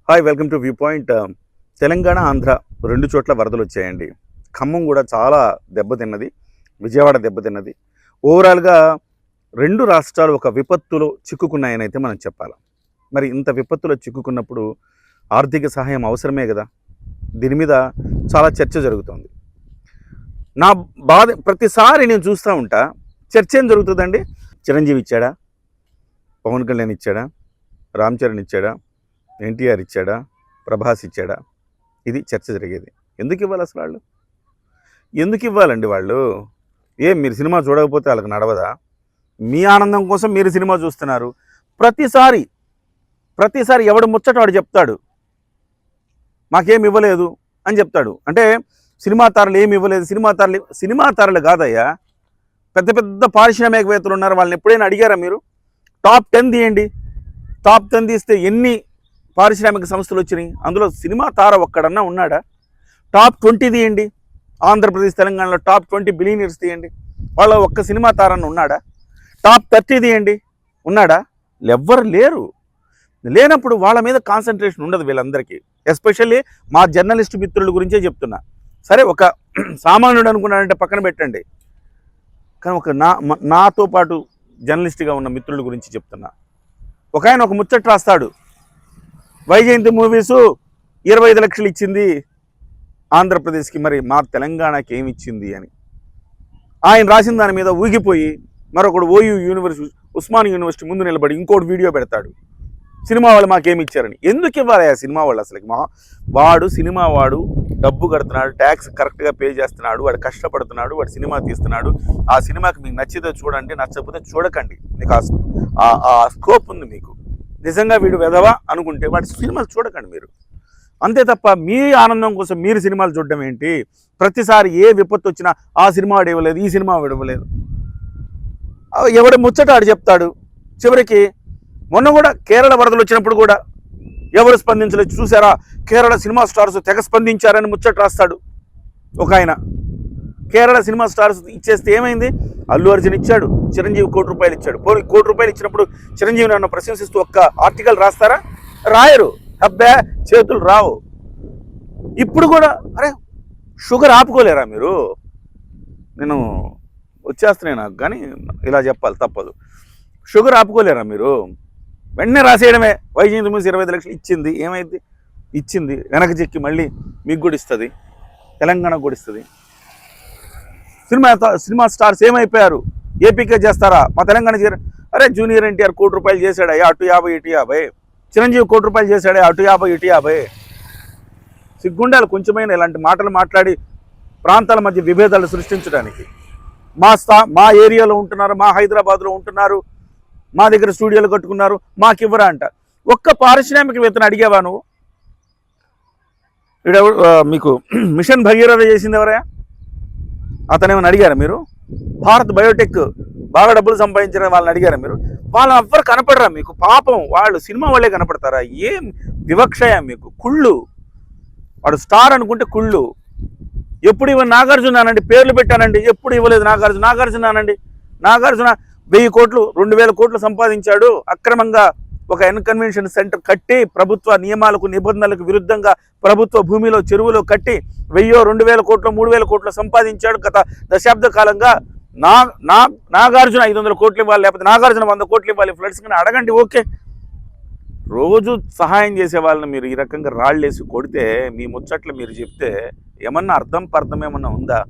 Hi welcome to view point. Telangana Andhra రెండు చోట్ల వరదలు వచ్చాయండి. ఖమ్మం కూడా చాలా దెబ్బతిన్నది, విజయవాడ దెబ్బతిన్నది. ఓవరాల్గా రెండు రాష్ట్రాలు ఒక విపత్తులో చిక్కుకున్నాయని అయితే మనం చెప్పాలి. మరి ఇంత విపత్తులో చిక్కుకున్నప్పుడు ఆర్థిక సహాయం అవసరమే కదా. దీని మీద చాలా చర్చ జరుగుతుంది. నా బాధ ప్రతిసారి నేను చూస్తూ ఉంటా, చర్చ ఏం జరుగుతుందండి? చిరంజీవి ఇచ్చాడా, పవన్ కళ్యాణ్ ఇచ్చాడా, రామ్ చరణ్ ఇచ్చాడా, ఎన్టీఆర్ ఇచ్చాడా, ప్రభాస్ ఇచ్చాడా? ఇది చర్చ జరిగేది. ఎందుకు ఇవ్వాలి అసలు? వాళ్ళు ఎందుకు ఇవ్వాలండి? వాళ్ళు మీరు సినిమా చూడకపోతే వాళ్ళకి నడవదా? మీ ఆనందం కోసం మీరు సినిమా చూస్తున్నారు. ప్రతిసారి ఎవడు ముచ్చట వాడు చెప్తాడు, మాకేం ఇవ్వలేదు అని చెప్తాడు. అంటే సినిమా తారలు ఏమి ఇవ్వలేదు, సినిమా తారలు కాదయ్యా, పెద్ద పెద్ద పారిశ్రామికవేత్తలు ఉన్నారు. వాళ్ళని ఎప్పుడైనా అడిగారా మీరు? టాప్ 10 తీయండి. టాప్ 10 తీస్తే ఎన్ని పారిశ్రామిక సంస్థలు వచ్చినాయి? అందులో సినిమా తార ఒక్కడన్నా ఉన్నాడా? టాప్ 20 తీయండి. ఆంధ్రప్రదేశ్ తెలంగాణలో టాప్ 20 బిలియనీర్స్ తీయండి, వాళ్ళ ఒక్క సినిమా తారన్న ఉన్నాడా? టాప్ 30 తీయండి, ఉన్నాడా? ఎవ్వరు లేరు. లేనప్పుడు వాళ్ళ మీద కాన్సన్ట్రేషన్ ఉండదు వీళ్ళందరికీ. ఎస్పెషల్లీ మా జర్నలిస్ట్ మిత్రుల గురించే చెప్తున్నా. సరే, ఒక సామాన్యుడు అనుకున్నాడంటే పక్కన పెట్టండి, కానీ ఒక నాతో పాటు జర్నలిస్ట్గా ఉన్న మిత్రుల గురించి చెప్తున్నా. ఒక ఆయన ఒక ముచ్చట రాస్తాడు, వైజయంతి మూవీసు 25 లక్షలు ఇచ్చింది ఆంధ్రప్రదేశ్కి, మరి మా తెలంగాణకి ఏమి ఇచ్చింది అని. ఆయన రాసిన దాని మీద ఊగిపోయి మరొకడు ఓయూ యూనివర్సిటీ, ఉస్మాన్ యూనివర్సిటీ ముందు నిలబడి ఇంకోటి వీడియో పెడతాడు, సినిమా వాళ్ళు మాకేమి ఇచ్చారని. ఎందుకు ఇవ్వాలి ఆ సినిమా వాళ్ళు? అసలు వాడు సినిమా వాడు డబ్బు కడుతున్నాడు, ట్యాక్స్ కరెక్ట్గా పే చేస్తున్నాడు, వాడు కష్టపడుతున్నాడు, వాడు సినిమా తీస్తున్నాడు. ఆ సినిమాకి మీకు నచ్చితే చూడండి, నచ్చకపోతే చూడకండి. మీకు ఆ స్కోప్ ఉంది. మీకు నిజంగా వీడు వెదవా అనుకుంటే వాడి సినిమాలు చూడకండి మీరు. అంతే తప్ప మీ ఆనందం కోసం మీరు సినిమాలు చూడడం ఏంటి? ప్రతిసారి ఏ విపత్తు వచ్చినా ఆ సినిమా వాడు ఇవ్వలేదు, ఈ సినిమా వాడు ఇవ్వలేదు, ఎవడు ముచ్చట ఆడు చెప్తాడు. చివరికి మొన్న కూడా కేరళ వరదలు వచ్చినప్పుడు కూడా ఎవరు స్పందించలేదు. చూసారా, కేరళ సినిమా స్టార్స్ తెగ స్పందించారని ముచ్చట రాస్తాడు ఒక ఆయన. కేరళ సినిమా స్టార్స్ ఇచ్చేస్తే ఏమైంది? అల్లు అర్జున్ ఇచ్చాడు, చిరంజీవి ₹1 ఇచ్చాడు. పోనీ ₹1 ఇచ్చినప్పుడు చిరంజీవి నన్ను ప్రశంసిస్తూ ఒక్క ఆర్టికల్ రాస్తారా? రాయరు. అబ్బే, చేతులు రావు. ఇప్పుడు కూడా అరే షుగర్ ఆపుకోలేరా మీరు? నేను వచ్చేస్తున్నాయి నాకు, కానీ ఇలా చెప్పాలి తప్పదు. షుగర్ ఆపుకోలేరా మీరు? వెంటనే రాసేయడమే. వైజయంతి మూవీస్ 25 లక్షలు ఇచ్చింది, ఏమైంది? ఇచ్చింది, వెనక చెక్కి మళ్ళీ మీకు కూడా ఇస్తుంది, తెలంగాణకు కూడా ఇస్తుంది. సినిమా స్టార్స్ ఏమైపోయారు? ఏపీకే చేస్తారా? మా తెలంగాణ అరే జూనియర్ ఎన్టీఆర్ ₹1 చేశాడయ్యా, అటు 50 ఇటు 50. చిరంజీవి ₹1 చేశాడే, అటు 50 ఇటు 50. సిగ్గుండాలి కొంచెమైనా ఇలాంటి మాటలు మాట్లాడి ప్రాంతాల మధ్య విభేదాలు సృష్టించడానికి. మా ఏరియాలో ఉంటున్నారు, మా హైదరాబాద్లో ఉంటున్నారు, మా దగ్గర స్టూడియోలు కట్టుకున్నారు, మాకు ఇవ్వరా అంట. ఒక్క పారిశ్రామికవేత్తను అడిగావా నువ్వు? మీకు మిషన్ భగీరథ చేసింది ఎవరా? అతనేమని అడిగారా మీరు? భారత్ బయోటెక్ బాగా డబ్బులు సంపాదించిన వాళ్ళని అడిగారా మీరు? వాళ్ళని ఎవ్వరు కనపడరా మీకు? పాపం వాళ్ళు సినిమా వాళ్ళే కనపడతారా? ఏం వివక్షయ మీకు? కుళ్ళు. వాడు స్టార్ అనుకుంటే కుళ్ళు. ఎప్పుడు ఇవ్వ నాగార్జున అనండి, పేర్లు పెట్టానండి, ఎప్పుడు ఇవ్వలేదు నాగార్జున అనండి. నాగార్జున 1000 కోట్లు 2000 కోట్లు సంపాదించాడు అక్రమంగా. ఒక కన్వెన్షన్ సెంటర్ కట్టి ప్రభుత్వ నియమాలకు నిబంధనలకు విరుద్ధంగా ప్రభుత్వ భూమిలో చెరువులో కట్టి 1000 2000 కోట్లు 3000 కోట్లు సంపాదించాడు. గత దశాబ్ద కాలంగా నాగార్జున 500 కోట్లు ఇవ్వాలి, లేకపోతే నాగార్జున 100 కోట్లు ఇవ్వాలి ఫ్లడ్స్ కానీ అడగండి. ఓకే, రోజు సహాయం చేసే వాళ్ళని మీరు ఈ రకంగా రాళ్ళేసి కొడితే, మీ ముచ్చట్లు మీరు చెప్తే ఏమన్నా అర్థం ఏమన్నా ఉందా?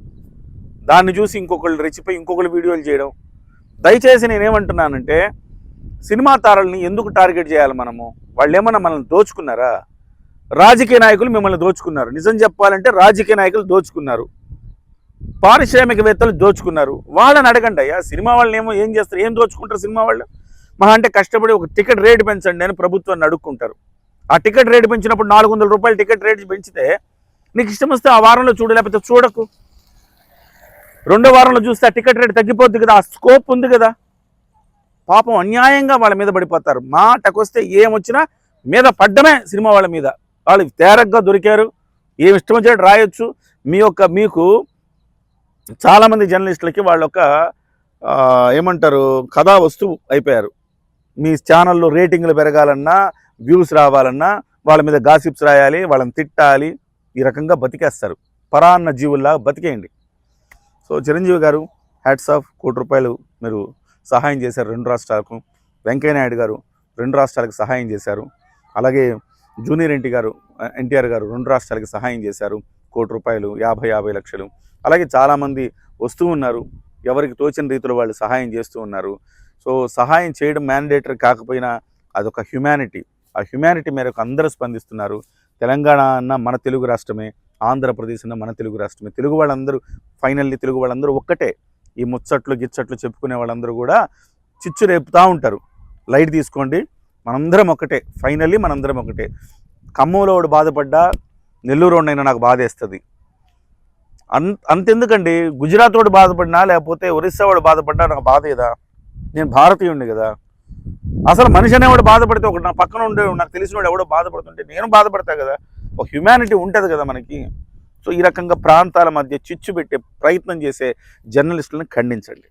దాన్ని చూసి ఇంకొకళ్ళు రెచ్చిపోయి ఇంకొకళ్ళు వీడియోలు చేయడం. దయచేసి నేనేమంటున్నానంటే, సినిమా తారల్ని ఎందుకు టార్గెట్ చేయాలి మనము? వాళ్ళు ఏమన్నా మనల్ని దోచుకున్నారా? రాజకీయ నాయకులు మిమ్మల్ని దోచుకున్నారు. నిజం చెప్పాలంటే రాజకీయ నాయకులు దోచుకున్నారు, పారిశ్రామికవేత్తలు దోచుకున్నారు. వాళ్ళని అడగండి అయ్యా. సినిమా వాళ్ళని ఏం చేస్తారు? ఏం దోచుకుంటారు సినిమా వాళ్ళు? మహా అంటే కష్టపడి ఒక టికెట్ రేటు పెంచండి అని ప్రభుత్వాన్ని అడుక్కుంటారు. ఆ టికెట్ రేటు పెంచినప్పుడు ₹400 టికెట్ రేటు పెంచితే నీకు ఇష్టం వస్తే ఆ వారంలో చూడు, లేకపోతే చూడకు. 2వ వారంలో చూస్తే ఆ టికెట్ రేటు తగ్గిపోద్ది కదా, ఆ స్కోప్ ఉంది కదా. పాపం అన్యాయంగా వాళ్ళ మీద పడిపోతారు. మాటకొస్తే ఏమొచ్చినా మీద పడ్డమే సినిమా వాళ్ళ మీద. వాళ్ళు తేరగ్గా దొరికారు, ఏమి ఇష్టం వచ్చినట్టు రాయొచ్చు. మీకు చాలామంది జర్నలిస్టులకి వాళ్ళొక ఏమంటారు, కథా వస్తువు అయిపోయారు. మీ ఛానల్లో రేటింగ్లు పెరగాలన్నా, వ్యూస్ రావాలన్నా వాళ్ళ మీద గాసిప్స్ రాయాలి, వాళ్ళని తిట్టాలి, ఈ రకంగా బతికేస్తారు. పరాన్న జీవుల్లా బతికేయండి. సో చిరంజీవి గారు హ్యాట్స్ ఆఫ్, ₹1,00,00,000 మీరు సహాయం చేశారు 2 రాష్ట్రాలకు. వెంకయ్య నాయుడు గారు 2 రాష్ట్రాలకు సహాయం చేశారు. అలాగే జూనియర్ ఎన్టీఆర్ గారు 2 రాష్ట్రాలకి సహాయం చేశారు. ₹1,00,00,000, 50 లక్షలు. అలాగే చాలామంది వస్తూ ఉన్నారు, ఎవరికి తోచిన రీతిలో వాళ్ళు సహాయం చేస్తూ ఉన్నారు. సో సహాయం చేయడం మ్యాండేటరీ కాకపోయినా అదొక హ్యుమానిటీ. ఆ హ్యుమానిటీ మేరకు అందరూ స్పందిస్తున్నారు. తెలంగాణ అన్న మన తెలుగు రాష్ట్రమే, ఆంధ్రప్రదేశ్ అన్న మన తెలుగు రాష్ట్రమే. తెలుగు వాళ్ళందరూ ఫైనల్లీ తెలుగు వాళ్ళందరూ ఒక్కటే. ఈ ముచ్చట్లు గిచ్చట్లు చెప్పుకునే వాళ్ళందరూ కూడా చిచ్చు రేపుతూ ఉంటారు. లైట్ తీసుకోండి, మనందరం ఒకటే. ఫైనల్లీ మనందరం ఒకటే. ఖమ్మంలో వాడు బాధపడ్డా, నెల్లూరు వాడినైనా నాకు బాధేస్తుంది. అంతెందుకండి, గుజరాత్ వాడు బాధపడినా లేకపోతే ఒరిస్సా వాడు బాధపడ్డా నాకు బాధేదా? నేను భారతీయుడిని కదా. అసలు మనిషి అనేవాడు బాధపడితే, ఒకటి నా పక్కన ఉండే నాకు తెలిసినవాడు ఎవడో బాధపడుతుంటే నేను బాధపడతా కదా. ఒక హ్యుమానిటీ ఉంటుంది కదా మనకి. సో ఈ రకంగా ప్రాంతాల మధ్య చిచ్చు పెట్టే ప్రయత్నం చేసే జర్నలిస్టులను ఖండించండి.